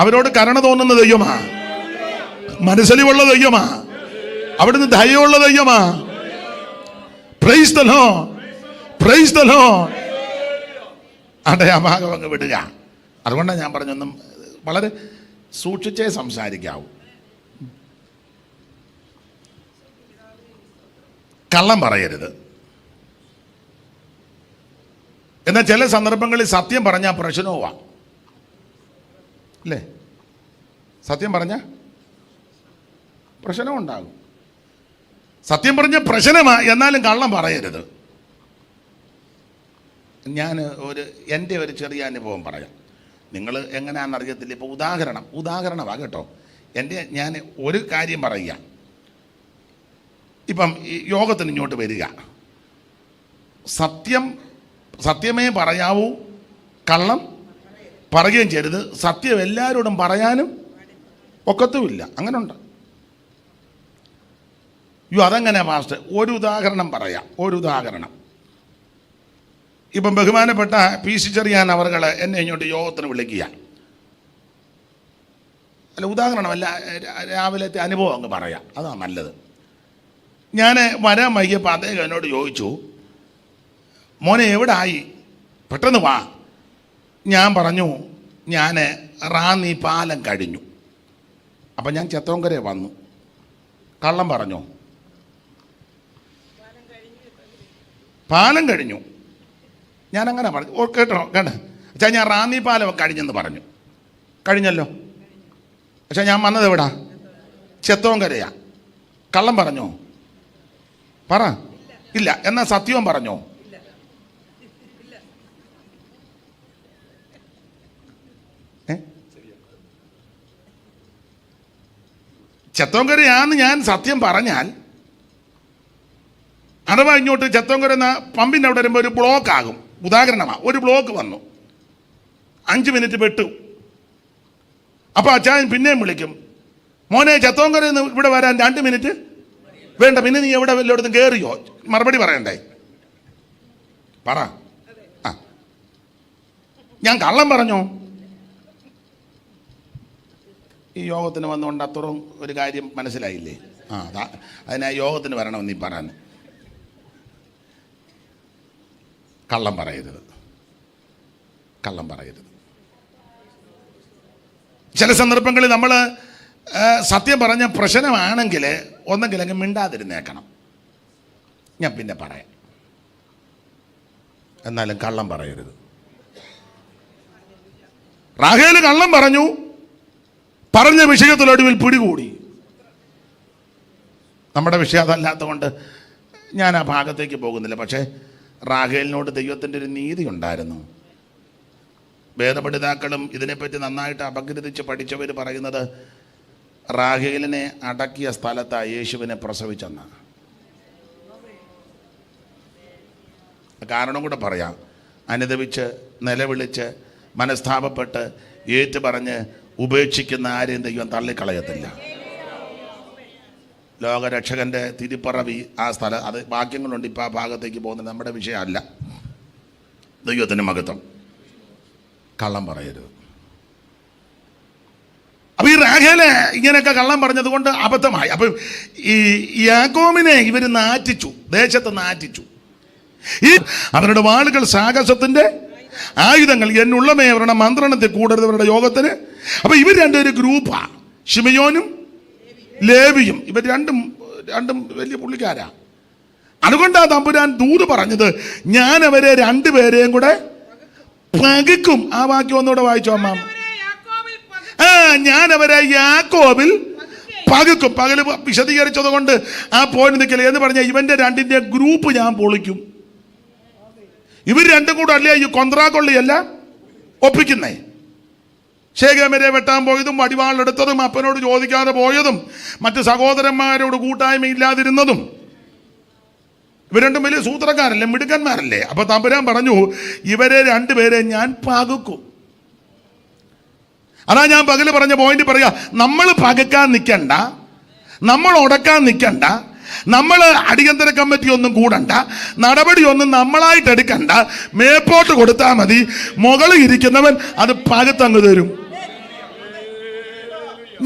അവരോട് കരുണ തോന്നുന്ന ദൈവമാ, മനസ്സലിവുള്ള ദൈവമാ, അവിടുന്ന് ദയയുള്ള ദൈവമാ. Praise the Lord, praise the Lord. അതെ, ആ ഭാഗം അങ്ങ് വിടുക. അതുകൊണ്ടാണ് ഞാൻ പറഞ്ഞൊന്നും വളരെ സൂക്ഷിച്ചേ സംസാരിക്കാവൂ. കള്ളം പറയരുത്. എന്നാൽ ചില സന്ദർഭങ്ങളിൽ സത്യം പറഞ്ഞാൽ പ്രശ്നവുമാ, അല്ലേ? സത്യം പറഞ്ഞാൽ പ്രശ്നം ഉണ്ടാകും. സത്യം പറഞ്ഞ പ്രശ്നമാ, എന്നാലും കള്ളം പറയരുത്. ഞാൻ എൻ്റെ ഒരു ചെറിയ അനുഭവം പറയാം. നിങ്ങൾ എങ്ങനെയാണെന്ന് അറിയത്തില്ല. ഇപ്പോൾ ഉദാഹരണമാണ് കേട്ടോ. ഞാൻ ഒരു കാര്യം പറയുക. ഇപ്പം ഈ യോഗത്തിന് ഇങ്ങോട്ട് വരിക, സത്യമേ പറയാവൂ, കള്ളം പറയുകയും ചെയ്യരുത്. സത്യം എല്ലാവരോടും പറയാനും ഒക്കത്തുമില്ല. അങ്ങനെ ഉണ്ട്. അതെങ്ങനെ മാസ്റ്റർ? ഒരു ഉദാഹരണം പറയാം. ഇപ്പം ബഹുമാനപ്പെട്ട പി സി ചെറിയാൻ അവർകൾ എന്നെ ഇങ്ങോട്ട് യോഗത്തിന് വിളിക്കുക. അല്ല, ഉദാഹരണമല്ല, രാവിലത്തെ അനുഭവം അങ്ങ് പറയാം, അതാണ് നല്ലത്. ഞാൻ വരാൻ വൈകിയപ്പോൾ അദ്ദേഹം എന്നോട് ചോദിച്ചു, മോനെ എവിടെ ആയി, പെട്ടെന്ന് വാ. ഞാൻ പറഞ്ഞു, ഞാൻ റാന്നി പാലം കഴിഞ്ഞു. അപ്പം ഞാൻ ചെത്തോങ്കര വന്നു. കള്ളം പറഞ്ഞോ? പാലം കഴിഞ്ഞു. ഞാനങ്ങനെ പറഞ്ഞു. കേട്ടോ അച്ഛാ, ഞാൻ റാന്നി പാലം കഴിഞ്ഞെന്ന് പറഞ്ഞു. കഴിഞ്ഞല്ലോ. പക്ഷെ ഞാൻ വന്നത് എവിടാ? ചെത്തോങ്കരയാ. കള്ളം പറഞ്ഞോ? പറ. ഇല്ല. എന്നാ സത്യവും പറഞ്ഞോ? ചെത്തോങ്കരയാന്ന് ഞാൻ സത്യം പറഞ്ഞാൽ, അഥവാ ഇങ്ങോട്ട് ചെത്തോങ്കര പമ്പിൻ്റെ അവിടെ വരുമ്പോൾ ഒരു ബ്ലോക്ക് ആകും. ഉദാഹരണമാണ്, ഒരു ബ്ലോക്ക് വന്നു, 5 മിനിറ്റ് പെട്ടു. അപ്പോൾ അച്ചായൻ പിന്നെയും വിളിക്കും, മോനെ ചെത്തോങ്കരയിൽ നിന്ന് ഇവിടെ വരാൻ 2 മിനിറ്റ് വേണ്ട, പിന്നെ നീ എവിടെ വല്ലയിടത്തും കയറിയോ? മറുപടി പറയണ്ടേ? പറ. ആ, ഞാൻ കള്ളം പറഞ്ഞോ? ഈ യോഗത്തിന് വന്നുകൊണ്ട് അത്രയും ഒരു കാര്യം മനസ്സിലായില്ലേ? അതിനാ യോഗത്തിന് വരണമെന്ന് നീ പറയാൻ. കള്ളം പറയരുത്. ചില സന്ദർഭങ്ങളിൽ നമ്മൾ സത്യം പറഞ്ഞ പ്രശ്നമാണെങ്കിൽ ഒന്നെങ്കിൽ അങ്ങ് മിണ്ടാതിരുന്നേക്കണം. ഞാൻ പിന്നെ പറയാം. എന്നാലും കള്ളം പറയരുത്. റാഹേൽ കള്ളം പറഞ്ഞു, പറഞ്ഞ വിഷയത്തിലൊടുവിൽ പിടികൂടി. നമ്മുടെ വിഷയം അതല്ലാത്തതുകൊണ്ട് ഞാൻ ആ ഭാഗത്തേക്ക് പോകുന്നില്ല. പക്ഷേ റാഹേലിനോട് ദൈവത്തിൻ്റെ ഒരു നീതി ഉണ്ടായിരുന്നു. വേദപഠിതാക്കളും ഇതിനെപ്പറ്റി നന്നായിട്ട് അപഗ്രഥിച്ച് പഠിച്ചവർ പറയുന്നത് റാഹേലിനെ അടക്കിയ സ്ഥലത്താണ് യേശുവിനെ പ്രസവിച്ചെന്നാണ്. കാരണം കൂടെ പറയാം. അനുദപിച്ച് നിലവിളിച്ച് മനസ്താപപ്പെട്ട് ഏറ്റു പറഞ്ഞ് ഉപേക്ഷിക്കുന്ന ആരെയും ദൈവം തള്ളിക്കളയത്തില്ല. ലോകരക്ഷകൻ്റെ തിരുപ്പറവി ആ സ്ഥലം, അത് വാക്യങ്ങളുണ്ട്. ഇപ്പോൾ ആ ഭാഗത്തേക്ക് പോകുന്നത് നമ്മുടെ വിഷയമല്ല. ദൈവത്തിൻ്റെ മഹത്വം. കള്ളം പറയരുത്. അപ്പോൾ ഈ റാഹേല് ഇങ്ങനെയൊക്കെ കള്ളം പറഞ്ഞത് കൊണ്ട് അബദ്ധമായി. അപ്പം ഈ യാക്കോബിനെ ഇവർ നാറ്റിച്ചു, ദേശത്ത് നാറ്റിച്ചു. ഈ അവരുടെ വാളുകൾ സാഹസത്തിൻ്റെ ആയുധങ്ങൾ, എന്നുള്ളമേ അവരുടെ മന്ത്രണത്തിൽ കൂടരുത് അവരുടെ യോഗത്തിന്. അപ്പം ഇവർ രണ്ടൊരു ഗ്രൂപ്പാണ്, ശിമയോനും ലേവിയും. ഇവർ രണ്ടും വലിയ പുള്ളിക്കാരാ. അതുകൊണ്ടാണ് തമ്പുരാൻ ദൂത് പറഞ്ഞത്, ഞാൻ അവരെ 2 പേരെയും കൂടെ പകുക്കും. ആ വാക്യം ഒന്നുകൂടെ വായിച്ചോ അമ്മ. ഞാൻ അവരെ യാക്കോബിൽ പകുക്കും. പകല് വിശദീകരിച്ചത് കൊണ്ട് ആ പോയിന്റ് നിൽക്കില്ല എന്ന് പറഞ്ഞാൽ ഇവന്റെ 2ന്റെ ഗ്രൂപ്പ് ഞാൻ പൊളിക്കും. ഇവർ 2 കൂടെ അല്ലേ ഈ കൊന്ത്രാക്കൊള്ളിയല്ല ഒപ്പിക്കുന്നേ. ശേഖേമരെ വെട്ടാൻ പോയതും വടിവാളെടുത്തതും അപ്പനോട് ചോദിക്കാതെ പോയതും മറ്റ് സഹോദരന്മാരോട് കൂട്ടായ്മയില്ലാതിരുന്നതും ഇവർ 2 വലിയ സൂത്രക്കാരല്ലേ, മിടുക്കന്മാരല്ലേ. അപ്പൊ തമ്പുരാൻ പറഞ്ഞു, ഇവരെ 2 പേരെ ഞാൻ പകുക്കും. അതാ ഞാൻ പകല് പറഞ്ഞ പോയിന്റ് പറയാ. നമ്മൾ പകുക്കാൻ നിൽക്കണ്ട, നമ്മൾ ഉടക്കാൻ നിൽക്കണ്ട, നമ്മൾ അടിയന്തര കമ്മിറ്റി ഒന്നും കൂടണ്ട, നടപടി ഒന്നും നമ്മളായിട്ട് എടുക്കണ്ട. മേപ്പോട്ട് കൊടുത്താൽ മതി, മുകളിൽ ഇരിക്കുന്നവൻ അത് പകുത്തങ്ങ് തരും.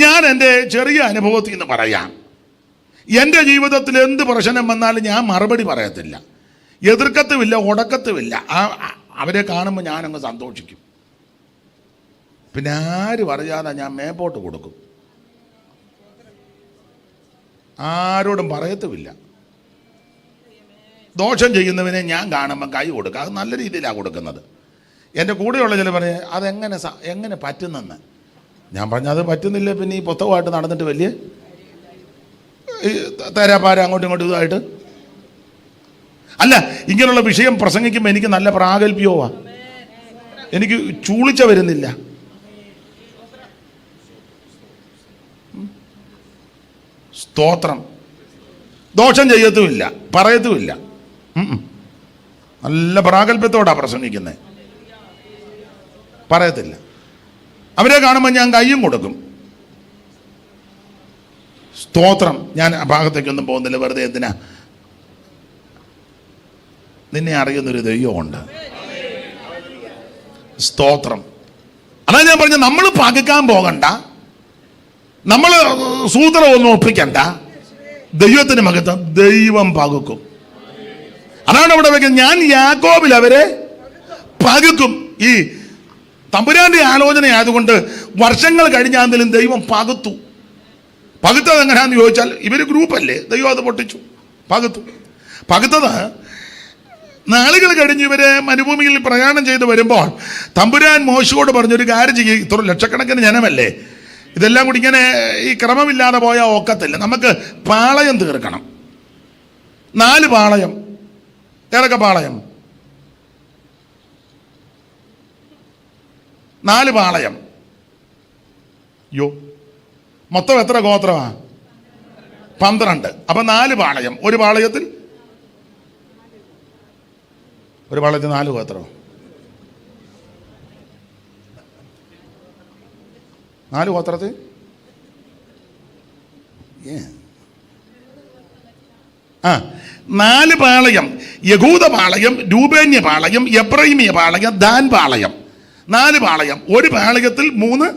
ഞാൻ എൻ്റെ ചെറിയ അനുഭവത്തിൽ നിന്ന് പറയാം. എൻ്റെ ജീവിതത്തിൽ എന്ത് പ്രശ്നം വന്നാലും ഞാൻ മറുപടി പറയത്തില്ല, എതിർക്കത്തുമില്ല, ഉടക്കത്തുമില്ല. അവരെ കാണുമ്പോൾ ഞാനങ്ങ് സന്തോഷിക്കും. പിന്നെ ആര് പറയാതെ ഞാൻ മേപ്പോട്ട് കൊടുക്കും, ആരോടും പറയത്തുമില്ല. ദോഷം ചെയ്യുന്നവനെ ഞാൻ കാണുമ്പോൾ കൈ കൊടുക്കുക, അത് നല്ല രീതിയിലാണ് കൊടുക്കുന്നത്. എൻ്റെ കൂടെയുള്ള ചില പറഞ്ഞ് എങ്ങനെ പറ്റുന്നെന്ന്. ഞാൻ പറഞ്ഞത് പറ്റുന്നില്ല, പിന്നെ ഈ പുസ്തകമായിട്ട് നടന്നിട്ട് വലിയ തേരാപ്പാര അങ്ങോട്ടും ഇങ്ങോട്ടും ഇതായിട്ട് അല്ല. ഇങ്ങനെയുള്ള വിഷയം പ്രസംഗിക്കുമ്പോൾ എനിക്ക് നല്ല പ്രാഗൽഭ്യവുമാ, എനിക്ക് ചൂളിച്ച വരുന്നില്ല. സ്തോത്രം. ദോഷം ചെയ്യത്തുമില്ല, പറയത്തുമില്ല. നല്ല പ്രാഗൽഭ്യത്തോടാണ് പ്രസംഗിക്കുന്നത്, പറയത്തില്ല. അവരെ കാണുമ്പോൾ ഞാൻ കയ്യും കൊടുക്കും. സ്തോത്രം. ഞാൻ ആ ഭാഗത്തേക്കൊന്നും പോകുന്നില്ല, വെറുതെ എന്തിനാ. നിന്നെ അറിയുന്നൊരു ദൈവമുണ്ട്. സ്തോത്രം. അതാ ഞാൻ പറഞ്ഞ, നമ്മൾ പകുക്കാൻ പോകണ്ട, നമ്മൾ സൂത്രമൊന്നും ഒപ്പിക്കണ്ട. ദൈവത്തിന് മകത്വം, ദൈവം പകുക്കും. അതാണ് അവിടെ വെക്കുന്നത്. ഞാൻ യാക്കോബിൽ അവരെ പകുക്കും. ഈ തമ്പുരാന്റെ ആലോചന ആയതുകൊണ്ട് വർഷങ്ങൾ കഴിഞ്ഞാലും ദൈവം പകുത്തു. പകുത്തത് എങ്ങനെയാണെന്ന് ചോദിച്ചാൽ, ഇവർ ഗ്രൂപ്പല്ലേ, ദൈവം അത് പൊട്ടിച്ചു, പകുത്തത് നാളുകൾ കഴിഞ്ഞ് ഇവരെ മരുഭൂമിയിൽ പ്രയാണം ചെയ്ത് വരുമ്പോൾ തമ്പുരാൻ മോശയോട് പറഞ്ഞൊരു കാര്യം ചെയ്യും. ഇത്ര ലക്ഷക്കണക്കിന് ജനമല്ലേ, ഇതെല്ലാം കൂടി ഇങ്ങനെ ഈ ക്രമമില്ലാതെ പോയാൽ ഒക്കത്തില്ല, നമുക്ക് പാളയം തീർക്കണം. 4 പാളയം. ഏതൊക്കെ പാളയം? 4 പാളയം. യോ, മൊത്തം എത്ര ഗോത്രമാ? 12. അപ്പൊ 4 പാളയം. ഒരു പാളയത്തിൽ 4 ഗോത്രം. 4 ഗോത്രത്തിൽ 4 പാളയം. യഹൂദ പാളയം, രൂബേന്യ പാളയം, എബ്രഹീമിയ പാളയം, ദാൻ പാളയം. 4 പാളയം. ഒരു പാളയത്തിൽ 3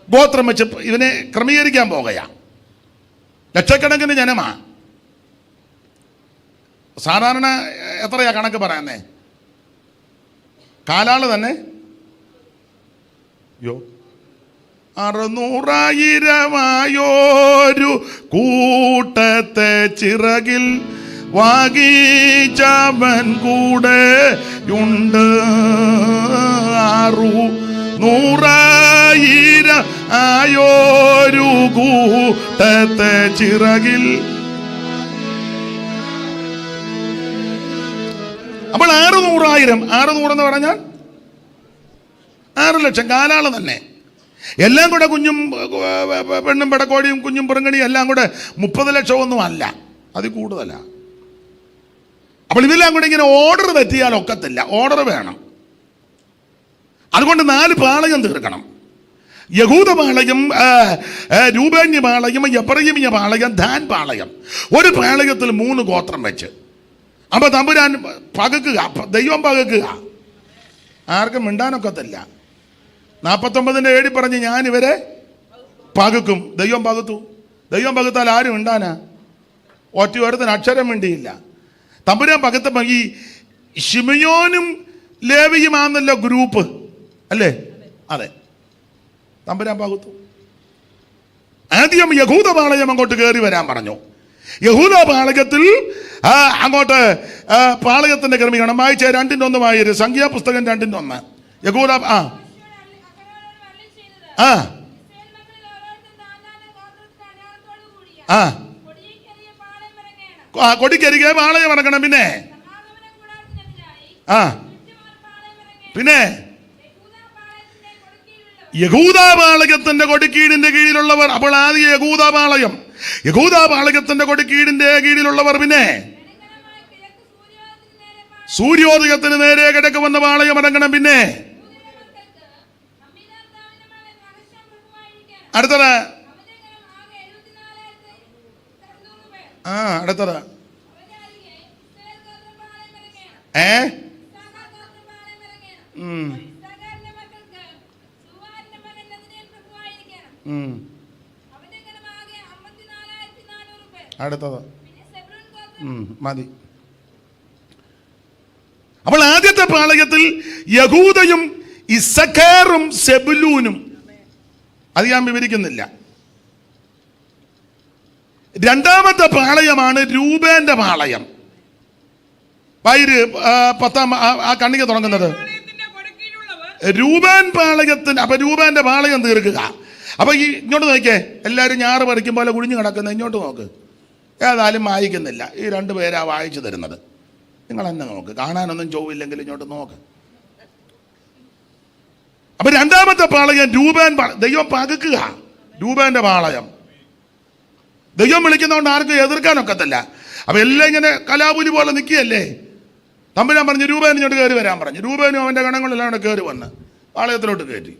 ഗോത്രം വെച്ച് ഇവനെ ക്രമീകരിക്കാൻ പോകുകയാ. ലക്ഷക്കണക്കിന് ജനമാ. സാധാരണ എത്രയാ കണക്ക് പറയുന്നേ? കാലാള് തന്നെ 600,000 കൂട്ടത്തെ ചിറകിൽ വാഗിച്ചവൻ കൂടെ ഉണ്ട്. 600,000 കൂട്ടത്തെ ചിറകിൽ. അപ്പോൾ 600,000. 600 എന്ന് പറഞ്ഞാൽ 6 ലക്ഷം. കാലാള് തന്നെ. എല്ലാം കൂടെ കുഞ്ഞും പെണ്ണും പെടക്കോടിയും കുഞ്ഞും പെറുങ്ങണിയും എല്ലാം കൂടെ 30 ലക്ഷമൊന്നും അല്ല, അതിൽ കൂടുതലാണ്. അപ്പോൾ ഇതെല്ലാം കൂടെ ഇങ്ങനെ ഓർഡർ തെറ്റിയാൽ ഒക്കത്തില്ല, ഓർഡർ വേണം. അതുകൊണ്ട് 4 പാളയം തീർക്കണം. യഹൂദ പാളയം, രൂബേന്യ പാളയം, എബ്രഹീമിയ പാളയം, ദാൻ പാളയം. ഒരു പാളയത്തിൽ 3 ഗോത്രം വെച്ച്. അപ്പൊ തമ്പുരാൻ പകുക്കുക, ദൈവം പകുക്കുക. ആർക്കും മിണ്ടാനൊക്കത്തില്ല. 49:7 പറഞ്ഞ് ഞാൻ ഇവരെ പകുക്കും. ദൈവം പകുത്തു. ദൈവം പകുത്താൽ ആരും മിണ്ടാനാ? ഒറ്റ അക്ഷരം മിണ്ടിയില്ല. തമ്പുരാൻ പകുത്തപ്പോൾ ഈ ശിമയോനും ലേവിയുമാണല്ലോ ഗ്രൂപ്പ് അല്ലേ? അതെ, തമ്പുരാൻ പകുത്തു. ആദ്യം യഹൂദ പാളയം അങ്ങോട്ട് കയറി വരാൻ പറഞ്ഞു. യഹൂദ പാളയത്തിൽ അങ്ങോട്ട് പാളയത്തിന്റെ ക്രമീകരണം വായിച്ച 2:1 സംഖ്യാപുസ്തകം 2:1. യഹൂദ കൊടിക്കരികെ പാളയം ഇറങ്ങണം. പിന്നെ യഹൂദ പാളയത്തിന്റെ കൊടിക്കീടിന്റെ കീഴിലുള്ളവർ. അപ്പോൾ ആദ്യം യഹൂദ പാളയം, യഹൂദ പാളയത്തിന്റെ കൊടിക്കീടിന്റെ കീഴിലുള്ളവർ. പിന്നെ സൂര്യോദയത്തിന് നേരെ കിഴക്ക് വന്ന പാളയം ഇറങ്ങണം. പിന്നെ അടുത്തത് അടുത്തത് അടുത്തത് മതി. അപ്പോൾ ആദ്യത്തെ പാളയത്തിൽ യഹൂദയും ഇസ്സഖാറും സെബുലൂനും, അത് ഞാൻ വിവരിക്കുന്നില്ല. രണ്ടാമത്തെ പാളയമാണ് രൂബേന്റെ പാളയം. പത്താം ആ കണ്ണിക തുടങ്ങുന്നത് രൂബേൻ പാളയത്തിന്. അപ്പൊ രൂബേന്റെ പാളയം തീർക്കുക. അപ്പൊ ഈ ഇങ്ങോട്ട് നോക്കിയേ, എല്ലാവരും ഞാറ് പറിക്കും പോലെ കുഴിഞ്ഞു കിടക്കുന്നത്. ഇങ്ങോട്ട് നോക്ക്, ഏതായാലും വായിക്കുന്നില്ല. ഈ രണ്ടുപേരാ വായിച്ചു തരുന്നത്. നിങ്ങൾ എന്നെ നോക്ക്, കാണാനൊന്നും ചോവില്ലെങ്കിൽ ഇങ്ങോട്ട് നോക്ക്. അപ്പൊ രണ്ടാമത്തെ പാളയം രൂബേൻ. ദൈവം പകുക്കുക രൂബേന്റെ പാളയം. ദൈവം വിളിക്കുന്നതുകൊണ്ട് ആർക്കും എതിർക്കാനൊക്കത്തില്ല. അപ്പൊ എല്ലാം ഇങ്ങനെ കലാപുലി പോലെ നിൽക്കുകയല്ലേ. തമ്പുരാൻ പറഞ്ഞു രൂപേൻ ഇങ്ങോട്ട് കയറി വരാൻ പറഞ്ഞു. രൂപേനും അവൻ്റെ ഗണങ്ങളെല്ലാം കൂടെ കയറി വന്ന് പാളയത്തിലോട്ട് കയറ്റി.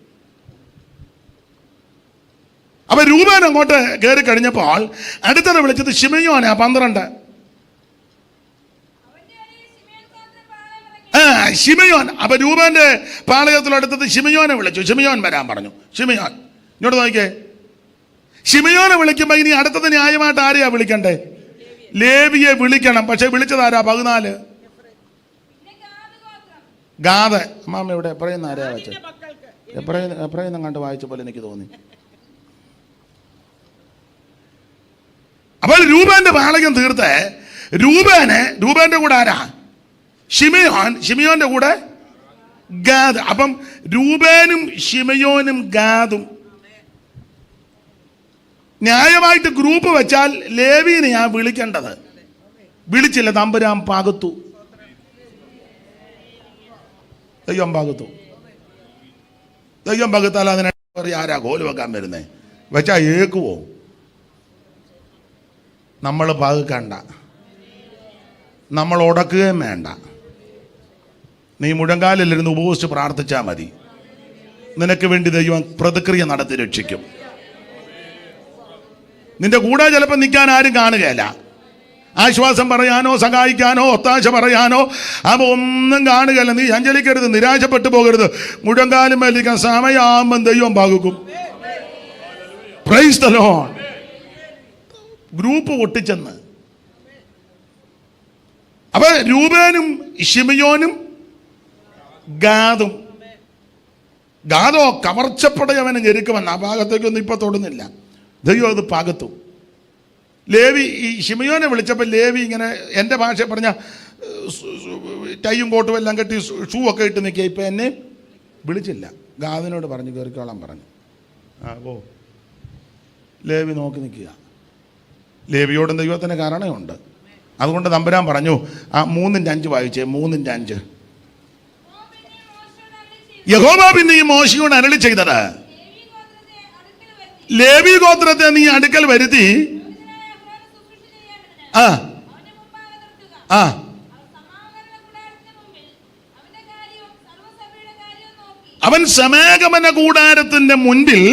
അപ്പൊ രൂപേൻ അങ്ങോട്ട് കയറി കഴിഞ്ഞപ്പോൾ അടുത്തത് വിളിച്ചത് ശിമയോനാ, 12. ശിമയോൻ. അപ്പൊ രൂപേന്റെ പാളയത്തിലടുത്തത് ശിമയോനെ വിളിച്ചു. ശിമയോൻ വരാൻ പറഞ്ഞു. ശിമയോൻ ഇങ്ങോട്ട് നോക്കിയേ. ശിമയോനെ വിളിക്കുമ്പോ ഇനി അടുത്തത് ന്യായമായിട്ട് ആരെയാ വിളിക്കണ്ടേ? ലേവിയെ വിളിക്കണം. പക്ഷെ വിളിച്ചതാരാ? 14. ഗാദ്. അമ്മാമ്മ ഇവിടെ എപ്പോഴും ആരെയാ വായിച്ചത്? എപ്പോഴും കണ്ട് വായിച്ച പോലെ എനിക്ക് തോന്നി. അപ്പോൾ രൂപേന്റെ പാളയം തീർത്ത് രൂപേന്റെ കൂടെ ആരാ? ശിമയോൻ. ശിമയോന്റെ കൂടെ ഗാദ്. അപ്പം രൂപേനും ശിമയോനും ഗാദും ന്യായമായിട്ട് ഗ്രൂപ്പ് വെച്ചാൽ ലേവീനെ ഞാൻ വിളിക്കേണ്ടത്. വിളിച്ചില്ല, തമ്പുരാൻ പകുത്തു. ദൈവം പകുത്തു. ദൈവം പകുത്താൽ അതിനെ ആരാ കോല് വെക്കാൻ വരുന്നേ? വെച്ചാ ഏക്കുവോ? നമ്മൾ പകുക്കണ്ട, നമ്മൾ ഉടക്കുകയും വേണ്ട. നീ മുഴങ്കാലിലിരുന്ന് ഉപവസിച്ച് പ്രാർത്ഥിച്ചാൽ മതി. നിനക്ക് വേണ്ടി ദൈവം പ്രതിക്രിയ നടത്തി രക്ഷിക്കും. നിന്റെ കൂടെ ചിലപ്പോൾ നിൽക്കാൻ ആരും കാണുകയല്ല. ആശ്വാസം പറയാനോ സഹായിക്കാനോ ഒത്താശ പറയാനോ അവ ഒന്നും കാണുകയല്ല. നീ ചഞ്ചലിക്കരുത്, നിരാശപ്പെട്ടു പോകരുത്. മുഴങ്കാലും വലിക്കാൻ സമയമാകുമ്പം ദൈവം പകുക്കും. Praise the Lord. ഗ്രൂപ്പ് പൊട്ടിച്ചെന്ന്. അപ്പൊ രൂബേനും ശിമയോനും ഗാദും. ഗാദോ കവർച്ചപ്പടയവന് ഞെരുക്കുമെന്ന്. ആ ഭാഗത്തേക്കൊന്നും ഇപ്പൊ തൊടുന്നില്ല. ദൈവം അത് പകത്തു. ലേവി ഈ ശിമയോനെ വിളിച്ചപ്പോൾ ലേവി ഇങ്ങനെ എൻ്റെ ഭാഷ പറഞ്ഞ ടൈയും കോട്ടും എല്ലാം കെട്ടി ഷൂ ഒക്കെ ഇട്ട് നിൽക്കുക. ഇപ്പം എന്നെ വിളിച്ചില്ല. ഗാദിനോട് പറഞ്ഞു കയറിക്കോളാൻ പറഞ്ഞു. ഓ ലേവി നോക്കി നിൽക്കുക. ലേവിയോടും ദൈവത്തിന് കാരണമുണ്ട്. അതുകൊണ്ട് തമ്പുരാൻ പറഞ്ഞു ആ 3:5 വായിച്ചേ. 3:5. യഹോവ പിന്നെ ഈ മോശയോട് അരുളി ചെയ്തത്, ലേവി ഗോത്രത്തെ നീ അടുക്കൽ വരുത്തി അവൻ സമാഗമന കൂടാരത്തിന്റെ മുൻപിൽ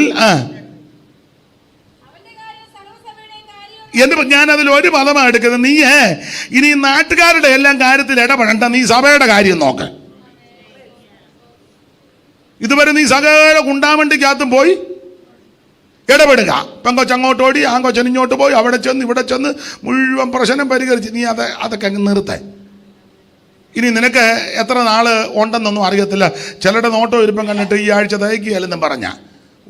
ഞാൻ അതിൽ ഒരു പദമാണ് എടുക്കുന്നത്. നീ ഇനി നാട്ടുകാരുടെ എല്ലാം കാര്യത്തിൽ ഇടപെടണ്ട, നീ സഭയുടെ കാര്യം നോക്ക. ഇതുവരെ നീ സകല കുണ്ടാമണ്ടിക്കകത്തും പോയി ഇടപെടുക. പെങ്കൊച്ച് അങ്ങോട്ട് ഓടി, ആങ്കൊച്ചൻ ഇങ്ങോട്ട് പോയി, അവിടെ ചെന്ന് ഇവിടെ ചെന്ന് മുഴുവൻ പ്രശ്നം പരിഹരിച്ച് നീ അതൊക്കെ അങ്ങ് നിർത്തേ. ഇനി നിനക്ക് എത്ര നാൾ ഉണ്ടെന്നൊന്നും അറിയത്തില്ല. ചിലരുടെ നോട്ടം ഇരിപ്പം കണ്ടിട്ട് ഈ ആഴ്ച തയ്ക്കുകയല്ലെന്നും പറഞ്ഞാൽ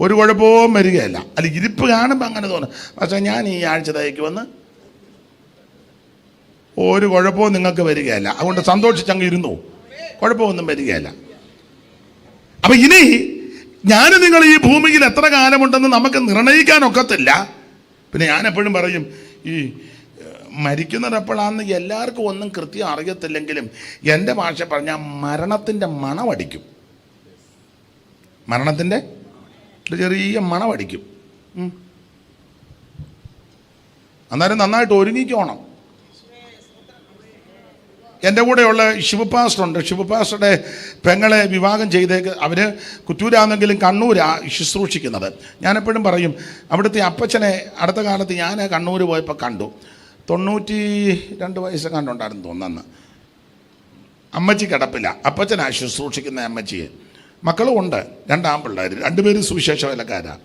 ഒരു കുഴപ്പവും വരികയല്ല. അല്ല, ഇരിപ്പ് കാണുമ്പോൾ അങ്ങനെ തോന്നും. പക്ഷേ ഞാൻ ഈ ആഴ്ച തയ്ക്കുമെന്ന് ഒരു കുഴപ്പവും നിങ്ങൾക്ക് വരികയല്ല. അതുകൊണ്ട് സന്തോഷിച്ചങ്ങ് ഇരുന്നു, കുഴപ്പമൊന്നും വരികയല്ല. അപ്പം ഇനി ഞാൻ നിങ്ങൾ ഈ ഭൂമിയിൽ എത്ര കാലമുണ്ടെന്ന് നമുക്ക് നിർണ്ണയിക്കാനൊക്കത്തില്ല. പിന്നെ ഞാൻ എപ്പോഴും പറയും, ഈ മരിക്കുന്നത് എപ്പോഴാണെന്ന് എല്ലാവർക്കും ഒന്നും കൃത്യം അറിയത്തില്ലെങ്കിലും എൻ്റെ ഭാഷ പറഞ്ഞാൽ മരണത്തിൻ്റെ മണമടിക്കും. മരണത്തിൻ്റെ ചെറിയ മണമടിക്കും. അന്നേരം നന്നായിട്ട് ഒരുങ്ങിക്കോണം. എൻ്റെ കൂടെയുള്ള ശിവപാസ്റ്ററുണ്ട്. ശിവപാസ്റ്ററുടെ പെങ്ങളെ വിവാഹം ചെയ്തേക്ക്. അവർ കുറ്റൂരാണെങ്കിലും കണ്ണൂരാ ശുശ്രൂഷിക്കുന്നത്. ഞാനെപ്പോഴും പറയും, അവിടുത്തെ അപ്പച്ചനെ അടുത്ത കാലത്ത് ഞാൻ കണ്ണൂർ പോയപ്പോൾ കണ്ടു. 92 വയസ്സ് കണ്ടുണ്ടായിരുന്നു തോന്നുന്നു. അമ്മച്ചി കിടപ്പില്ല. അപ്പച്ചനാ ശുശ്രൂഷിക്കുന്ന അമ്മച്ചിയെ. മക്കളും ഉണ്ട്, 2 ആൺപിള്ളേർ, 2 പേരും സുവിശേഷ വേലക്കാരാണ്.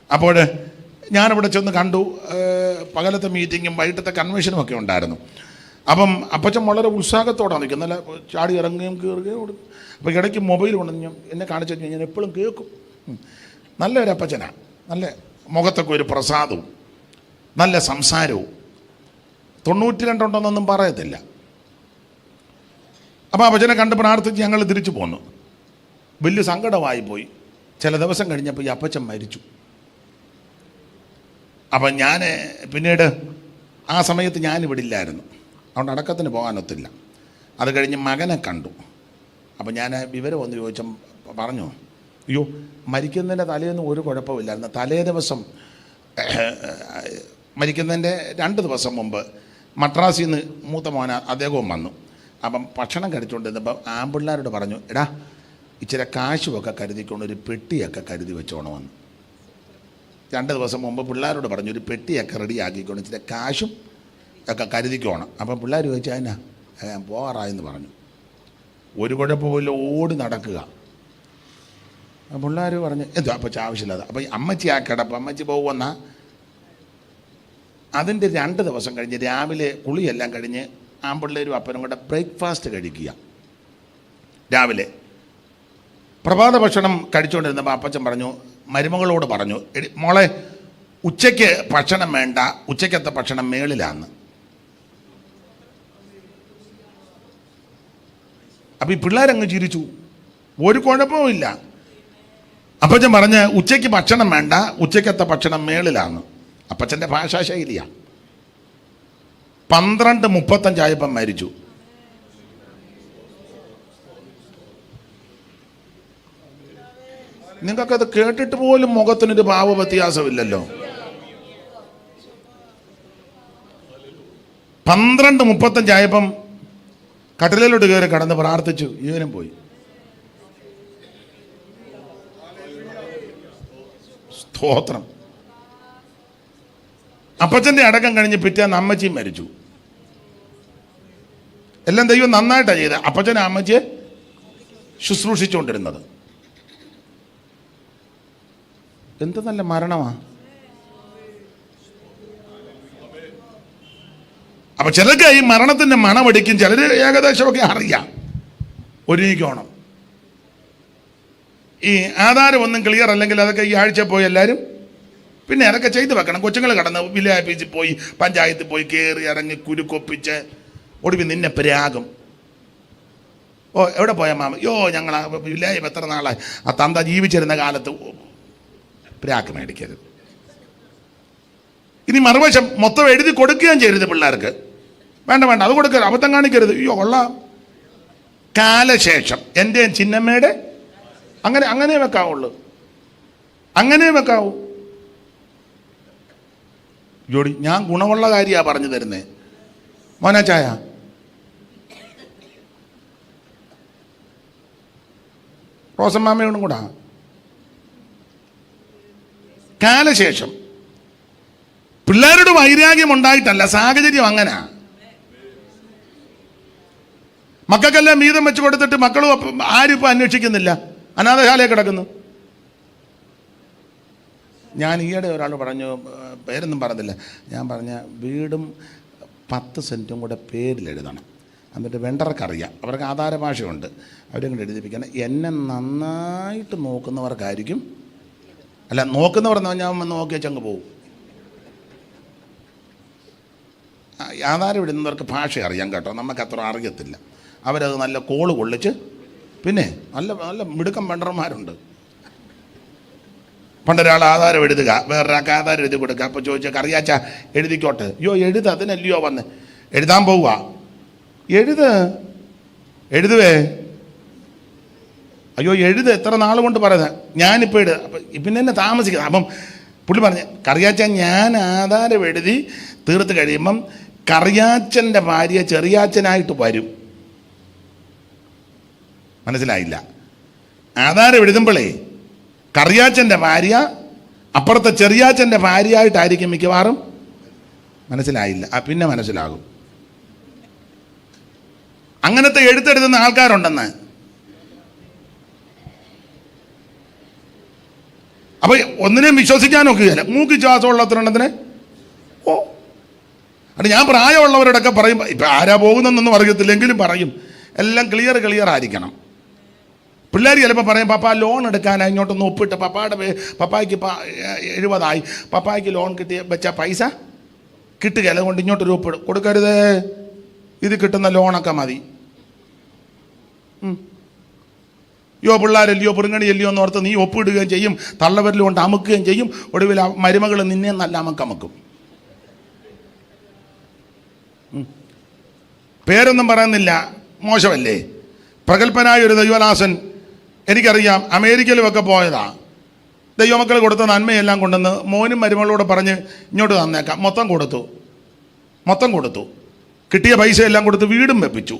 അപ്പോൾ ഞാനിവിടെ ചെന്ന് കണ്ടു. പകലത്തെ മീറ്റിങ്ങും വൈകിട്ടത്തെ കൺവെൻഷനും ഒക്കെ ഉണ്ടായിരുന്നു. അപ്പം അപ്പച്ചൻ വളരെ ഉത്സാഹത്തോടാണ് നിൽക്കുന്നത്. നല്ല ചാടി ഇറങ്ങുകയും കയറുകയും കൊടുക്കും. അപ്പോൾ ഇടയ്ക്ക് മൊബൈൽ കൊണ്ടു ഞാൻ എന്നെ കാണിച്ചു കഴിഞ്ഞാൽ ഞാൻ എപ്പോഴും കേൾക്കും. നല്ലൊരു അപ്പച്ചനാണ്. നല്ല മുഖത്തൊക്കെ ഒരു പ്രസാദവും നല്ല സംസാരവും. 92 ഉണ്ടെന്നൊന്നും പറയത്തില്ല. അപ്പോൾ അപ്പച്ചനെ കണ്ട് പ്രാർത്ഥിച്ച് ഞങ്ങൾ തിരിച്ചു പോന്നു. വലിയ സങ്കടമായി പോയി. ചില ദിവസം കഴിഞ്ഞപ്പോൾ ഈ അപ്പച്ചൻ മരിച്ചു. അപ്പം ഞാൻ പിന്നീട് ആ സമയത്ത് ഞാനിവിടെ ഇല്ലായിരുന്നു. അതുകൊണ്ട് അടക്കത്തിന് പോകാനൊത്തില്ല. അത് കഴിഞ്ഞ് മകനെ കണ്ടു. അപ്പം ഞാൻ വിവരം ഒന്ന് ചോദിച്ച പറഞ്ഞു, അയ്യോ മരിക്കുന്നതിൻ്റെ തലേന്ന് ഒരു കുഴപ്പമില്ലായിരുന്നു. തലേ ദിവസം മരിക്കുന്നതിൻ്റെ 2 ദിവസം മുമ്പ് മദ്രാസിൽ നിന്ന് മൂത്ത മോന അദ്ദേഹവും വന്നു. അപ്പം ഭക്ഷണം കഴിച്ചുകൊണ്ടിരുന്നപ്പോൾ ആൺപിള്ളേരോട് പറഞ്ഞു, എടാ ഇച്ചിരി കാശുമൊക്കെ കരുതിക്കൊണ്ട് ഒരു പെട്ടിയൊക്കെ കരുതി വെച്ചോണമെന്ന്. 2 ദിവസം മുമ്പ് പിള്ളേരോട് പറഞ്ഞു ഒരു പെട്ടിയൊക്കെ റെഡിയാക്കിക്കൊണ്ട് ഇച്ചിരി കാശും ഒക്കെ കരുതിക്കോണം. അപ്പം പിള്ളേർ ചോദിച്ചാൽ അതിനാ പോകാറായെന്ന് പറഞ്ഞു. ഒരു കുഴപ്പമില്ല, ഓടി നടക്കുക. പിള്ളേർ പറഞ്ഞ് എന്തോ അപ്പം ആവശ്യമില്ലാതെ. അപ്പം അമ്മച്ചി ആ കിടപ്പം അമ്മച്ചി പോകുമെന്നാ. അതിൻ്റെ 2 ദിവസം കഴിഞ്ഞ് രാവിലെ കുളിയെല്ലാം കഴിഞ്ഞ് ആൺപിള്ളേരും അപ്പനും കൂടെ ബ്രേക്ക്ഫാസ്റ്റ് കഴിക്കുക. രാവിലെ പ്രഭാത ഭക്ഷണം കഴിച്ചുകൊണ്ടിരുന്നപ്പോൾ അപ്പച്ചൻ പറഞ്ഞു, മരുമകളോട് പറഞ്ഞു, മോളെ ഉച്ചയ്ക്ക് ഭക്ഷണം വേണ്ട, ഉച്ചയ്ക്കത്തെ ഭക്ഷണം മേളിലാന്ന്. അപ്പം ഈ പിള്ളേരങ്ങ് ചിരിച്ചു. ഒരു കുഴപ്പമില്ല. അപ്പച്ചൻ പറഞ്ഞ് ഉച്ചയ്ക്ക് ഭക്ഷണം വേണ്ട, ഉച്ചയ്ക്കത്തെ ഭക്ഷണം മേളിലാന്ന്. അപ്പച്ചൻ്റെ ഭാഷാശൈലിയാണ്. 12:35 മരിച്ചു. നിങ്ങൾക്കത് കേട്ടിട്ട് പോലും മുഖത്തിനൊരു ഭാവ വ്യത്യാസമില്ലല്ലോ. 12:35 കട്ടിലോട്ട് കയറി കടന്ന് പ്രാർത്ഥിച്ചു. ഇവനും പോയി. സ്തോത്രം. അപ്പച്ചൻ്റെ അടക്കം കഴിഞ്ഞ് പിറ്റേന്ന് അമ്മച്ചിയും മരിച്ചു. എല്ലാം ദൈവം നന്നായിട്ടാണ് ചെയ്തത്. അപ്പച്ചനെ അമ്മച്ചിയെ ശുശ്രൂഷിച്ചുകൊണ്ടിരുന്നത്. എന്ത് നല്ല മരണമാ. അപ്പൊ ചിലർക്ക് ഈ മരണത്തിന്റെ മണമടിക്കും. ചിലർ ഏകദേശമൊക്കെ അറിയാം. ഒരുങ്ങിക്കോണം. ഈ ആധാരം ഒന്നും ക്ലിയർ അല്ലെങ്കിൽ അതൊക്കെ ഈ ആഴ്ച പോയി എല്ലാവരും പിന്നെ അതൊക്കെ ചെയ്തു വെക്കണം. കൊച്ചുങ്ങൾ കടന്ന് വില്ലേജ് ഓഫീസിൽ പോയി പഞ്ചായത്തിൽ പോയി കയറി ഇറങ്ങി കുരുക്കൊപ്പിച്ച് ഒടുവിൽ നിന്നെ പ്രാകും. ഓ എവിടെ പോയ മാമ? യോ ഞങ്ങൾ വില്ലേജ് എത്ര നാളായി ആ തന്ത ജീവിച്ചിരുന്ന കാലത്ത്. പ്രാക്ക് മേടിക്കരുത്. ഇനി മറുവശം മൊത്തം എഴുതി കൊടുക്കുകയും ചെയ്യരുത് പിള്ളേർക്ക്. വേണ്ട വേണ്ട അത് കൊടുക്കരുത്, അബദ്ധം കാണിക്കരുത്. അയ്യോ കൊള്ളാം. കാലശേഷം എൻ്റെയും ചിന്നമ്മയുടെ അങ്ങനെ വെക്കാവുള്ളൂ. അങ്ങനെ വെക്കാവൂ. ജോഡി ഞാൻ ഗുണമുള്ള കാര്യമാണ് പറഞ്ഞു തരുന്നേ. മോനാ ചായ. റോസമ്മാമയോടും കൂടാ. കാലശേഷം പിള്ളേരോട് വൈരാഗ്യം ഉണ്ടായിട്ടല്ല, സാഹചര്യം അങ്ങനെ. മക്കൾക്കെല്ലാം വീതം വെച്ച് കൊടുത്തിട്ട് മക്കളും ആരും ഇപ്പം അന്വേഷിക്കുന്നില്ല, അനാഥശാലയിൽ കിടക്കുന്നു. ഞാൻ ഈയിടെ ഒരാൾ പറഞ്ഞു, പേരൊന്നും പറഞ്ഞില്ല, ഞാൻ പറഞ്ഞ വീടും 10 സെൻറ്റും കൂടെ പേരിലെഴുതണം. എന്നിട്ട് വെണ്ടർക്കറിയാം, അവർക്ക് ആധാര ഭാഷയുണ്ട്, അവരെ കൊണ്ട് എഴുതിപ്പിക്കണം. എന്നെ നന്നായിട്ട് നോക്കുന്നവർക്കായിരിക്കും. അല്ല നോക്കുന്നവർ ഞാൻ നോക്കിയാൽ ചങ്ങ് പോകും. ആധാരം ഇടുന്നവർക്ക് ഭാഷ അറിയാം കേട്ടോ, നമുക്ക് അത്ര അറിയത്തില്ല. അവരത് നല്ല കോള് കൊള്ളിച്ച് പിന്നെ നല്ല നല്ല മിടുക്കം വെണ്ടർമാരുണ്ട്. പണ്ടൊരാൾ ആധാരം എഴുതുക, വേറൊരാൾക്ക് ആധാരം എഴുതി കൊടുക്കുക. അപ്പോൾ ചോദിച്ചാൽ കറിയാച്ച എഴുതിക്കോട്ടെ. അയ്യോ എഴുത്, അതിനല്ലയോ വന്ന് എഴുതാൻ പോവുക. എഴുതുവേ അയ്യോ എഴുത്, എത്ര നാൾ കൊണ്ട് പറയുന്നത് ഞാനിപ്പോൾ എഴുതുക. അപ്പം പിന്നെ എന്നെ താമസിക്കുന്നത്. അപ്പം പുള്ളി പറഞ്ഞ് കറിയാച്ച ഞാൻ ആധാരം എഴുതി തീർത്ത് കഴിയുമ്പം കറിയാച്ചൻ്റെ ഭാര്യ ചെറിയാച്ചനായിട്ട് വരും. മനസ്സിലായില്ല? ആധാരം എഴുതുമ്പോഴേ കറിയാച്ചൻ്റെ ഭാര്യ അപ്പുറത്തെ ചെറിയാച്ചൻ്റെ ഭാര്യയായിട്ടായിരിക്കും മിക്കവാറും. മനസ്സിലായില്ല? പിന്നെ മനസ്സിലാകും. അങ്ങനത്തെ എഴുത്തെഴുതുന്ന ആൾക്കാരുണ്ടെന്ന്. അപ്പൊ ഒന്നിനെയും വിശ്വസിക്കാനൊക്കെയല്ല. മൂക്ക് ശ്വാസമുള്ളത്രണ്ണത്തിന് ഓ അത് ഞാൻ പ്രായമുള്ളവരോടൊക്കെ പറയും, ഇപ്പം ആരാ പോകുന്നതെന്നൊന്നും അറിയത്തില്ലെങ്കിലും പറയും, എല്ലാം ക്ലിയർ ആയിരിക്കണം. പിള്ളേർ ചിലപ്പോൾ പറയും, പപ്പ ലോൺ എടുക്കാനായി ഇങ്ങോട്ടൊന്ന് ഒപ്പിട്ട്, പപ്പായ്ക്ക് 70 പപ്പായ്ക്ക് ലോൺ വെച്ച പൈസ കിട്ടുകയല്ല, അതുകൊണ്ട് ഇങ്ങോട്ടൊരു ഒപ്പിടും. കൊടുക്കരുത്, ഇത് കിട്ടുന്ന ലോണൊക്കെ മതി. പിള്ളേരല്ലയോ പുറുങ്ങണിയല്ലയോ എന്ന് ഓർത്ത് നീ ഒപ്പിടുകയും ചെയ്യും, തള്ളവരിൽ കൊണ്ട് അമുക്കുകയും ചെയ്യും. ഒടുവിൽ മരുമകൾ നിന്നെ നല്ല അമക്കമക്കും. പേരൊന്നും പറയുന്നില്ല, മോശമല്ലേ? പ്രഗത്ഭനായ ഒരു ദൈവദാസൻ, എനിക്കറിയാം, അമേരിക്കയിലുമൊക്കെ പോയതാ. ദൈവമക്കൾ കൊടുത്ത നന്മയെല്ലാം കൊണ്ടുവന്ന് മോനും മരുമകളോട് പറഞ്ഞ് ഇങ്ങോട്ട് തന്നേക്കാം. മൊത്തം കൊടുത്തു. കിട്ടിയ പൈസ എല്ലാം കൊടുത്ത് വീടും വെപ്പിച്ചു.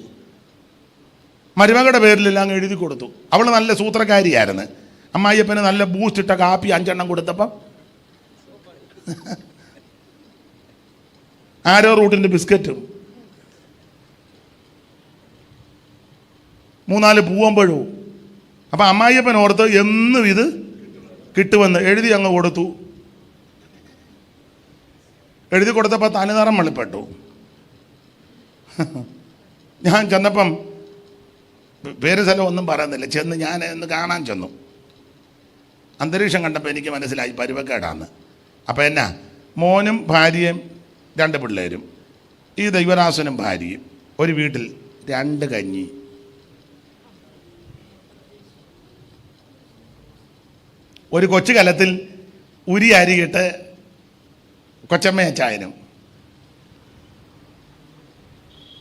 മരുമകളുടെ പേരിലെല്ലാം എഴുതി കൊടുത്തു. അവൾ നല്ല സൂത്രക്കാരിയായിരുന്നു. അമ്മായിയപ്പന് നല്ല ബൂസ്റ്റ് ഇട്ട കാപ്പി 5 എണ്ണം കൊടുത്തപ്പം ആരോ റൂട്ടിൻ്റെ ബിസ്ക്കറ്റും 3-4 പൂവമ്പഴവും. അപ്പം അമ്മായിയപ്പൻ ഓർത്ത് എന്നും ഇത് കിട്ടുമെന്ന് എഴുതി അങ്ങ് കൊടുത്തു. എഴുതി കൊടുത്തപ്പോൾ തനിനിറം വെളിപ്പെട്ടു. ഞാൻ ചെന്നപ്പം, പേര് സ്ഥലം ഒന്നും പറയുന്നില്ല, ചെന്ന് ഞാൻ ഒന്ന് കാണാൻ ചെന്നു. അന്തരീക്ഷം കണ്ടപ്പോൾ എനിക്ക് മനസ്സിലായി പരുവക്കേടാന്ന്. അപ്പം എന്നാ, മോനും ഭാര്യയും 2 പിള്ളേരും, ഈ ദൈവദാസനും ഭാര്യയും, ഒരു വീട്ടിൽ 2 കഞ്ഞി. ഒരു കൊച്ചു കലത്തിൽ ഉരി അരിയിട്ട് കൊച്ചമ്മയച്ചായനും,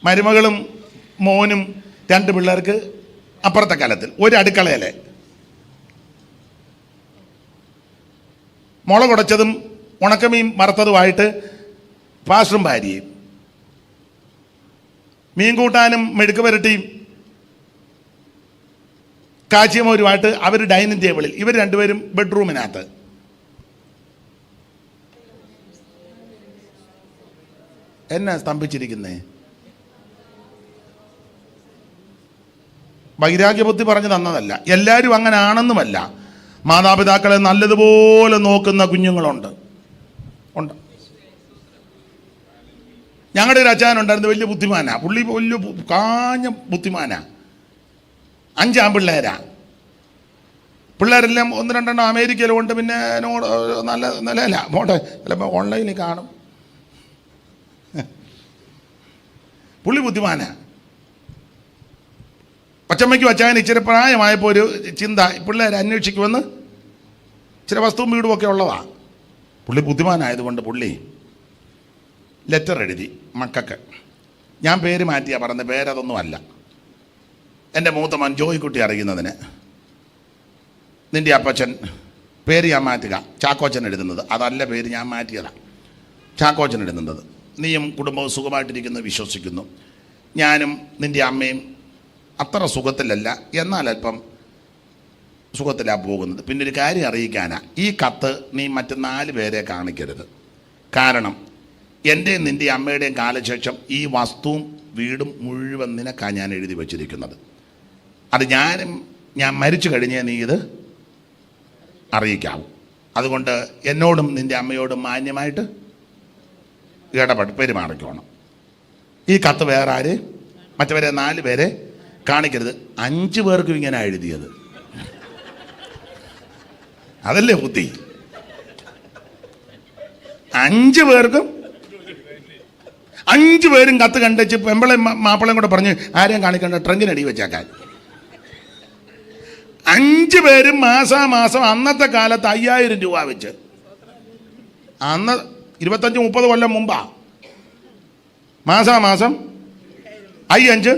മരുമകളും മോനും 2 പിള്ളേർക്ക് അപ്പുറത്തെ കലത്തിൽ ഒരു അടുക്കളയിലെ മുള കുടച്ചതും ഉണക്കമീൻ വറുത്തതുമായിട്ട് പാസ്റ്ററും ഭാര്യയും, മീൻ കൂട്ടാനും മെഴുക്ക് പുരട്ടിയും കാച്ചിയമോരുമായിട്ട് അവർ ഡൈനിങ് ടേബിളിൽ, ഇവർ 2 പേരും ബെഡ്റൂമിനകത്ത്. എന്നാ സ്തംഭിച്ചിരിക്കുന്നേ? വൈരാഗ്യബുദ്ധി പറഞ്ഞു തന്നതല്ല, എല്ലാവരും അങ്ങനെ ആണെന്നുമല്ല. മാതാപിതാക്കളെ നല്ലതുപോലെ നോക്കുന്ന കുഞ്ഞുങ്ങളുണ്ട്. ഞങ്ങളുടെ ഒരു അച്ഛനുണ്ടായിരുന്നു, വലിയ ബുദ്ധിമാനാ പുള്ളി, വലിയ കാഞ്ഞ ബുദ്ധിമാനാ. 5 ആൺപിള്ളേരാ. പിള്ളേരെല്ലാം 1-2 എണ്ണം അമേരിക്കയിലുണ്ട്. പിന്നെ നല്ല നിലയില്ല, പോട്ടെ, ചിലപ്പോൾ ഓൺലൈനിൽ കാണും. പുള്ളി ബുദ്ധിമാനാ. പച്ചമ്മയ്ക്കും അച്ചായന് ഇച്ചിരി പ്രായമായപ്പോൾ ഒരു ചിന്ത, പിള്ളേരെ അന്വേഷിക്കുമെന്ന്. ചില വസ്തുവും വീടും ഒക്കെ ഉള്ളതാ. പുള്ളി ബുദ്ധിമാനായതുകൊണ്ട് പുള്ളി ലെറ്റർ എഴുതി മക്കൾക്ക്. ഞാൻ പേര് മാറ്റിയാ പറഞ്ഞത്, പേരതൊന്നുമല്ല. എൻ്റെ മൂത്ത മോൻ ജോയിക്കുട്ടി അറിയുന്നതിന്, നിൻ്റെ അപ്പച്ചൻ പേര് ഞാൻ മാറ്റുക, ചാക്കോച്ചൻ എഴുതുന്നത്, അതല്ല പേര് ഞാൻ മാറ്റിയതാണ്, ചാക്കോച്ചൻ എഴുതുന്നത്. നീയും കുടുംബവും സുഖമായിട്ടിരിക്കുന്നു വിശ്വസിക്കുന്നു. ഞാനും നിൻ്റെ അമ്മയും അത്ര സുഖത്തിലല്ല, എന്നാൽ അല്പം സുഖത്തിലാണ് പോകുന്നത്. പിന്നെ ഒരു കാര്യം അറിയിക്കാനാ, ഈ കത്ത് നീ മറ്റ് 4 പേരെ കാണിക്കരുത്. കാരണം എൻ്റെയും നിൻ്റെ അമ്മയുടെയും കാലശേഷം ഈ വസ്തുവും വീടും മുഴുവൻ നിനക്കാണ് ഞാൻ എഴുതി വച്ചിരിക്കുന്നത്. അത് ഞാൻ മരിച്ചു കഴിഞ്ഞേ നീ ഇത് അറിയിക്കാവൂ. അതുകൊണ്ട് എന്നോടും നിൻ്റെ അമ്മയോടും മാന്യമായിട്ട് പെരുമാറിക്കോണം. ഈ കത്ത് വേറെ ആര്, മറ്റവരെ 4 പേരെ കാണിക്കരുത്. 5 പേർക്കും ഇങ്ങനെ എഴുതിയത്, അതല്ലേ ബുദ്ധി? 5 പേർക്കും 5 പേരും കത്ത് കണ്ടുവച്ച് പെമ്പളയും മാപ്പിളയും കൂടെ പറഞ്ഞ് ആരെയും കാണിക്കേണ്ട, ട്രങ്കിനടി വെച്ചേക്കാൻ. 5 പേരും മാസാമാസം അന്നത്തെ കാലത്ത് 5000 രൂപ വെച്ച്, അന്ന് 25-30 കൊല്ലം മുമ്പാ, മാസാമാസം 5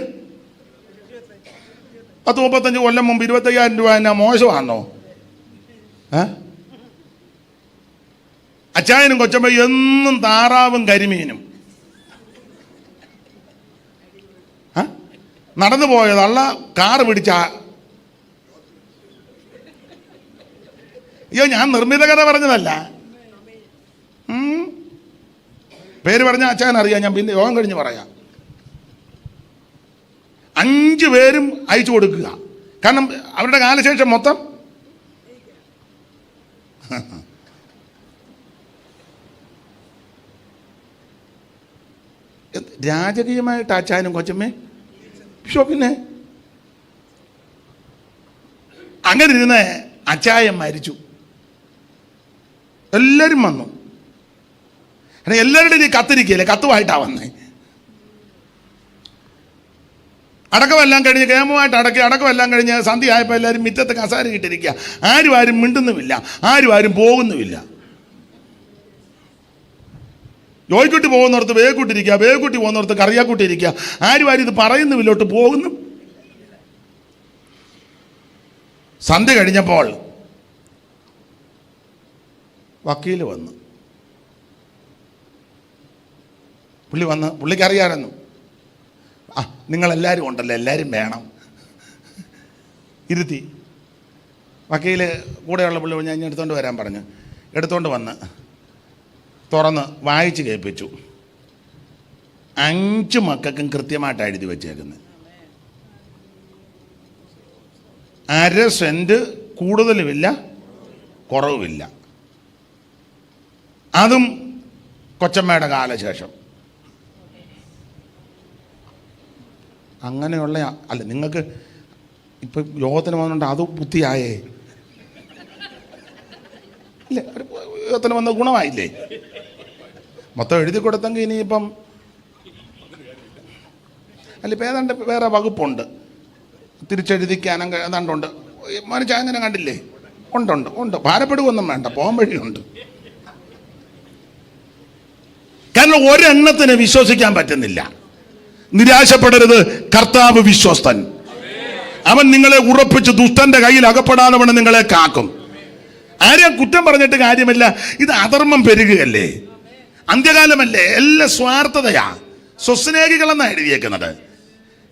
10-35 കൊല്ലം മുമ്പ് 25,000 രൂപ. എന്നാ മോശമാണോ? അച്ചായനും കൊച്ചമ്മ എന്നും താറാവും കരിമീനും. നടന്നു പോയതള്ള കാറ് പിടിച്ച. അയ്യോ, ഞാൻ നിർമ്മിത കഥ പറഞ്ഞതല്ല. പേര് പറഞ്ഞ അച്ചായൻ അറിയാം, ഞാൻ പിന്നെ യോഗം കഴിഞ്ഞ് പറയാം. 5 പേരും അയച്ചു കൊടുക്കുക. കാരണം അവരുടെ കാലശേഷം മൊത്തം രാജകീയമായിട്ട് അച്ചായനും കൊച്ചമ്മേ പിന്നെ അങ്ങനെ ഇരുന്ന് അച്ചായൻ മരിച്ചു. എല്ലാവരും വന്നു. എല്ലാവരുടെയും ഈ കത്തിരിക്കയില്ലേ, കത്തുമായിട്ടാണ് വന്നേ. അടക്കമെല്ലാം കഴിഞ്ഞ് കേമമായിട്ട് അടക്കമെല്ലാം കഴിഞ്ഞ് സന്ധ്യ ആയപ്പോൾ എല്ലാവരും മുറ്റത്ത് കസാര ഇട്ടിരിക്കുക. ആരും മിണ്ടുന്നുമില്ല, ആരും പോകുന്നുമില്ല. ജോയിക്കുട്ടി പോകുന്നിടത്ത് വേഗക്കുട്ടിരിക്കുക, വേഗക്കുട്ടി പോകുന്നിടത്ത് കറിയാക്കുട്ടിരിക്കുക. ആരും ഇത് പറയുന്നുമില്ലോട്ട് പോകുന്നു. സന്ധ്യ കഴിഞ്ഞപ്പോൾ വക്കീൽ വന്നു. പുള്ളിക്കറിയാമായിരുന്നു, നിങ്ങളെല്ലാവരും ഉണ്ടല്ലോ, എല്ലാവരും വേണം. ഇരുത്തി വക്കീൽ കൂടെയുള്ള പുള്ളി ഞാൻ എടുത്തുകൊണ്ട് വരാൻ പറഞ്ഞു. എടുത്തുകൊണ്ട് വന്ന് തുറന്ന് വായിച്ച് കേൾപ്പിച്ചു. 5 മക്കൾക്കും കൃത്യമായിട്ടാണ് എഴുതി വെച്ചേക്കുന്നത്. 1/2 സെൻറ്റ് കൂടുതലുമില്ല, കുറവുമില്ല. അതും കൊച്ചമ്മയുടെ കാലശേഷം. അങ്ങനെയുള്ള അല്ല, നിങ്ങൾക്ക് ഇപ്പം യോഗത്തിന് വന്നുകൊണ്ട് അത് ബുദ്ധിയായേ ഇല്ലേ? യോഗത്തിന് വന്ന ഗുണമായില്ലേ? മൊത്തം എഴുതി കൊടുത്തെങ്കിൽ ഇനിയിപ്പം അല്ല, ഇപ്പം ഏതാണ്ട് വേറെ വകുപ്പുണ്ട്, തിരിച്ചെഴുതിക്കാനും ഏതാണ്ടുണ്ട്. മനുഷ്യ അങ്ങനെ കണ്ടില്ലേ? ഉണ്ട്. ഭാരപ്പെടുകയൊന്നും വേണ്ട, പോകാൻ വഴിയുണ്ട്. കാരണം ഒരെണ്ണത്തിന് വിശ്വസിക്കാൻ പറ്റുന്നില്ല. നിരാശപ്പെടരുത്, കർത്താവ് വിശ്വസ്തൻ. അവൻ നിങ്ങളെ ഉറപ്പിച്ച് ദുഷ്ടന്റെ കയ്യിൽ അകപ്പെടാതെ വേണം നിങ്ങളെ കാക്കും. ആരെയും കുറ്റം പറഞ്ഞിട്ട് കാര്യമില്ല. ഇത് അധർമ്മം പെരുകുകയല്ലേ, അന്ത്യകാലമല്ലേ, എല്ലാം സ്വാർത്ഥതയാ. സ്വസ്നേഹികളെന്നാണ് എഴുതിയേക്കുന്നത്.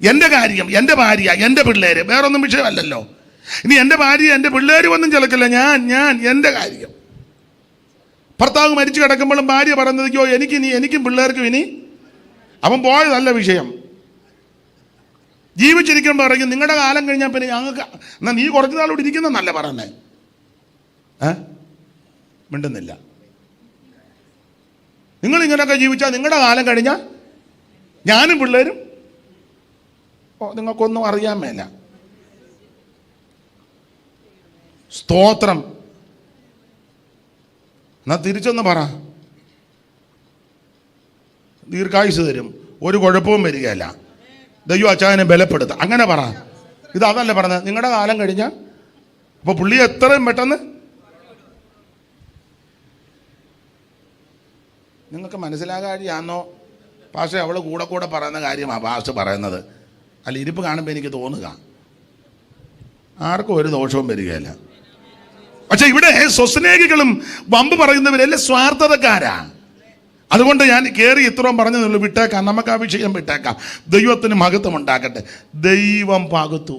എൻ്റെ കാര്യം, എൻ്റെ ഭാര്യ, എൻ്റെ പിള്ളേര്, വേറൊന്നും വിഷയമല്ലല്ലോ. ഇനി എൻ്റെ ഭാര്യ, എൻ്റെ പിള്ളേര് ഒന്നും ചിലക്കില്ല. ഞാൻ എൻ്റെ കാര്യം. ഭർത്താവ് മരിച്ചു കിടക്കുമ്പോഴും ഭാര്യ പറയുന്നതിക്കോ എനിക്കും പിള്ളേർക്കും ഇനി അവൻ പോയതല്ല വിഷയം. ജീവിച്ചിരിക്കുമ്പോൾ പറയും നിങ്ങളുടെ കാലം കഴിഞ്ഞാൽ പിന്നെ ഞങ്ങൾക്ക് എന്നാൽ നീ കുറച്ച് നാളോട് ഇരിക്കുന്നല്ല പറഞ്ഞേ. മിണ്ടുന്നില്ല. നിങ്ങളിങ്ങനെയൊക്കെ ജീവിച്ചാൽ നിങ്ങളുടെ കാലം കഴിഞ്ഞാൽ ഞാനും പിള്ളേരും നിങ്ങൾക്കൊന്നും അറിയാൻ മേല. സ്തോത്രം. എന്നാൽ തിരിച്ചൊന്ന് പറ, ദീർഘായുസ് തരും, ഒരു കുഴപ്പവും വരികയല്ല, ദൈവം അച്ചായനെ ബലപ്പെടുത്തുക. അങ്ങനെ പറ. ഇത് അതല്ല പറഞ്ഞത്, നിങ്ങളുടെ കാലം കഴിഞ്ഞാൽ. അപ്പോൾ പുള്ളി എത്രയും പെട്ടെന്ന് നിങ്ങൾക്ക് മനസ്സിലാകാതെയാണോ പാസ്റ്റർ അവൾ കൂടെ പറയുന്ന കാര്യമാണ് പാസ്റ്റർ പറയുന്നത്? അല്ല, ഇരിപ്പ് കാണുമ്പോൾ എനിക്ക് തോന്നുക ആർക്കും ഒരു ദോഷവും വരികയില്ല. പക്ഷെ ഇവിടെ സ്വസ്നേഹികളും വമ്പ് പറയുന്നവരെല്ലാം സ്വാർത്ഥതക്കാരാ. അതുകൊണ്ട് ഞാൻ കയറി ഇത്രയും പറഞ്ഞതുള്ളൂ. വിട്ടേക്കാം, നമുക്ക് ആ വിഷയം വിട്ടേക്കാം. ദൈവത്തിന് മഹത്വം ഉണ്ടാക്കട്ടെ. ദൈവം പകുത്തു.